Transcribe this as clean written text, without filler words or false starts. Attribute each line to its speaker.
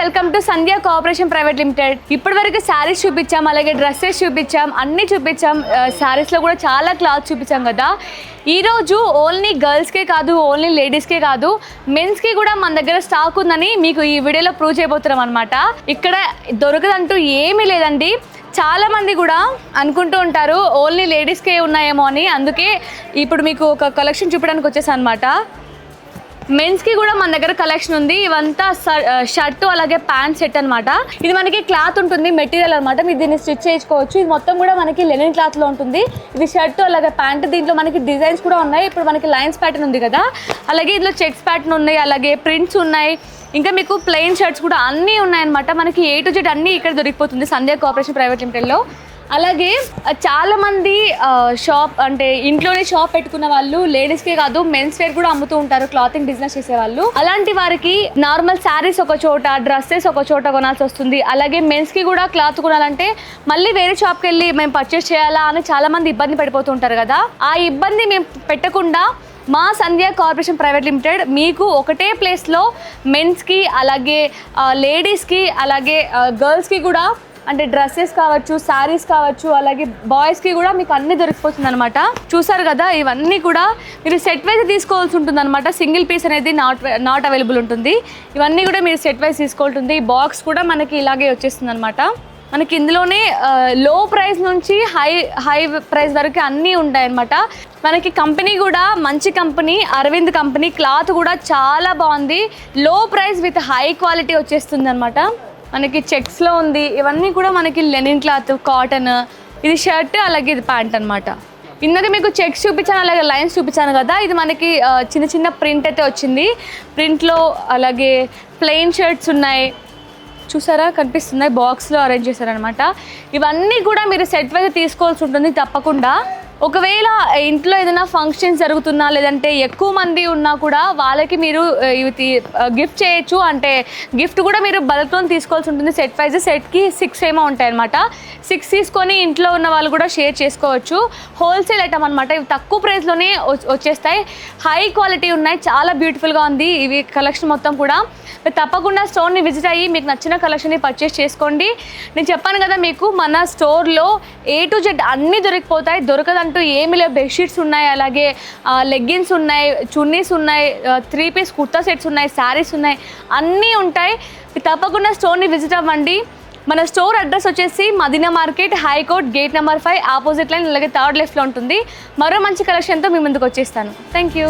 Speaker 1: Welcome to Sandhya cooperation private limited. ఇప్పటివరకు శారీస్ చూపించాం, అలాగే డ్రెస్సెస్ చూపించాం, అన్నీ చూపించాం. శారీస్లో కూడా చాలా క్లాత్ చూపించాం కదా. ఈరోజు ఓన్లీ గర్ల్స్కే కాదు, ఓన్లీ లేడీస్కే కాదు, మెన్స్కి కూడా మన దగ్గర స్టాక్ ఉందని మీకు ఈ వీడియోలో ప్రూవ్ చేయబోతున్నాం అనమాట. ఇక్కడ దొరకదంటూ ఏమీ లేదండి. చాలామంది కూడా అనుకుంటూ ఉంటారు ఓన్లీ లేడీస్కే ఉన్నాయేమో అని. అందుకే ఇప్పుడు మీకు ఒక కలెక్షన్ చూపడానికి వచ్చేసాను అనమాట. మెన్స్కి కూడా మన దగ్గర కలెక్షన్ ఉంది. ఇవంతా షర్టు అలాగే ప్యాంట్ సెట్ అనమాట. ఇది మనకి క్లాత్ ఉంటుంది, మెటీరియల్ అనమాట. మీరు దీన్ని స్టిచ్ చేసుకోవచ్చు. ఇది మొత్తం కూడా మనకి లెనిన్ క్లాత్లో ఉంటుంది. ఇది షర్టు అలాగే ప్యాంట్. దీంట్లో మనకి డిజైన్స్ కూడా ఉన్నాయి. ఇప్పుడు మనకి లైన్స్ ప్యాటర్న్ ఉంది కదా, అలాగే ఇందులో చెక్స్ ప్యాటర్న్ ఉన్నాయి, అలాగే ప్రింట్స్ ఉన్నాయి, ఇంకా మీకు ప్లెయిన్ షర్ట్స్ కూడా అన్నీ ఉన్నాయన్నమాట. మనకి A to Z అన్నీ ఇక్కడ దొరికిపోతుంది సంధ్య కోఆపరేషన్ ప్రైవేట్ లిమిటెడ్లో. అలాగే చాలామంది షాప్ అంటే ఇంట్లోనే షాప్ పెట్టుకున్న వాళ్ళు లేడీస్కే కాదు మెన్స్ వేర్ కూడా అమ్ముతూ ఉంటారు, క్లాతింగ్ బిజినెస్ చేసేవాళ్ళు. అలాంటి వారికి నార్మల్ శారీస్ ఒక చోట, డ్రెస్సెస్ ఒక చోట కొనాల్సి వస్తుంది. అలాగే మెన్స్కి కూడా క్లాత్ కొనాలంటే మళ్ళీ వేరే షాప్కి వెళ్ళి మేము పర్చేస్ చేయాలా అని చాలామంది ఇబ్బంది పడిపోతూ ఉంటారు కదా. ఆ ఇబ్బంది మేము పెట్టకుండా మా సంధ్య కోఆపరేషన్ ప్రైవేట్ లిమిటెడ్ మీకు ఒకటే ప్లేస్లో మెన్స్కి అలాగే లేడీస్కి అలాగే గర్ల్స్కి కూడా అంటే డ్రెస్సెస్ కావచ్చు, శారీస్ కావచ్చు, అలాగే బాయ్స్కి కూడా మీకు అన్నీ దొరికిపోతుంది అనమాట. చూసారు కదా, ఇవన్నీ కూడా మీరు సెట్ వైజ్ తీసుకోవాల్సి ఉంటుంది అనమాట. సింగిల్ పీస్ అనేది నాట్ అవైలబుల్ ఉంటుంది. ఇవన్నీ కూడా మీరు సెట్ వైజ్ తీసుకోవాల్సింది. ఈ బాక్స్ కూడా మనకి ఇలాగే వచ్చేస్తుంది అనమాట. మనకి ఇందులోనే లో ప్రైస్ నుంచి హై ప్రైస్ వరకు అన్నీ ఉంటాయన్నమాట. మనకి కంపెనీ కూడా మంచి కంపెనీ, అరవింద్ కంపెనీ. క్లాత్ కూడా చాలా బాగుంది. లో ప్రైస్ విత్ హై క్వాలిటీ వచ్చేస్తుంది అనమాట. మనకి చెక్స్లో ఉంది. ఇవన్నీ కూడా మనకి లెనిన్ క్లాత్, కాటన్. ఇది షర్ట్ అలాగే ఇది ప్యాంట్ అనమాట. ఇందాక మీకు చెక్స్ చూపించాను, అలాగే లైన్స్ చూపించాను కదా. ఇది మనకి చిన్న చిన్న ప్రింట్ అయితే వచ్చింది. ప్రింట్లో అలాగే ప్లెయిన్ షర్ట్స్ ఉన్నాయి. చూసారా, కనిపిస్తున్నాయి, బాక్స్లో అరేంజ్ చేశారనమాట. ఇవన్నీ కూడా మీరు సెట్ వైజ్ తీసుకోవాల్సి ఉంటుంది తప్పకుండా. ఒకవేళ ఇంట్లో ఏదైనా ఫంక్షన్స్ జరుగుతున్నా లేదంటే ఎక్కువ మంది ఉన్నా కూడా వాళ్ళకి మీరు ఇవి గిఫ్ట్ చేయొచ్చు. అంటే గిఫ్ట్ కూడా మీరు బల్క్లో తీసుకోవాల్సి ఉంటుంది. సెట్ వైజ్ సెట్కి 6 ఏమో ఉంటాయి అనమాట. 6 తీసుకొని ఇంట్లో ఉన్న వాళ్ళు కూడా షేర్ చేసుకోవచ్చు. హోల్సేల్ ఐటమ్ అనమాట. ఇవి తక్కువ ప్రైస్లోనే వచ్చేస్తాయి. హై క్వాలిటీ ఉన్నాయి, చాలా బ్యూటిఫుల్గా ఉంది ఇవి కలెక్షన్ మొత్తం కూడా. తప్పకుండా స్టోర్ని విజిట్ అయ్యి మీకు నచ్చిన కలెక్షన్ని పర్చేస్ చేసుకోండి. నేను చెప్పాను కదా మీకు మన స్టోర్లో A to Z అన్నీ దొరికిపోతాయి. దొరకదంటూ ఏమి లేవు. బెడ్షీట్స్ ఉన్నాయి, అలాగే లెగ్గిన్స్ ఉన్నాయి, చున్నీస్ ఉన్నాయి, 3 పీస్ కుర్తా సెట్స్ ఉన్నాయి, శారీస్ ఉన్నాయి, అన్నీ ఉంటాయి. తప్పకుండా స్టోర్ని విజిట్ అవ్వండి. మన స్టోర్ అడ్రస్ వచ్చేసి Madina market, high court, gate number 5 opposite line, అలాగే 3rd లెఫ్ట్లో ఉంటుంది. మరో మంచి కలెక్షన్తో మీ ముందుకు వచ్చేస్తాను. Thank you.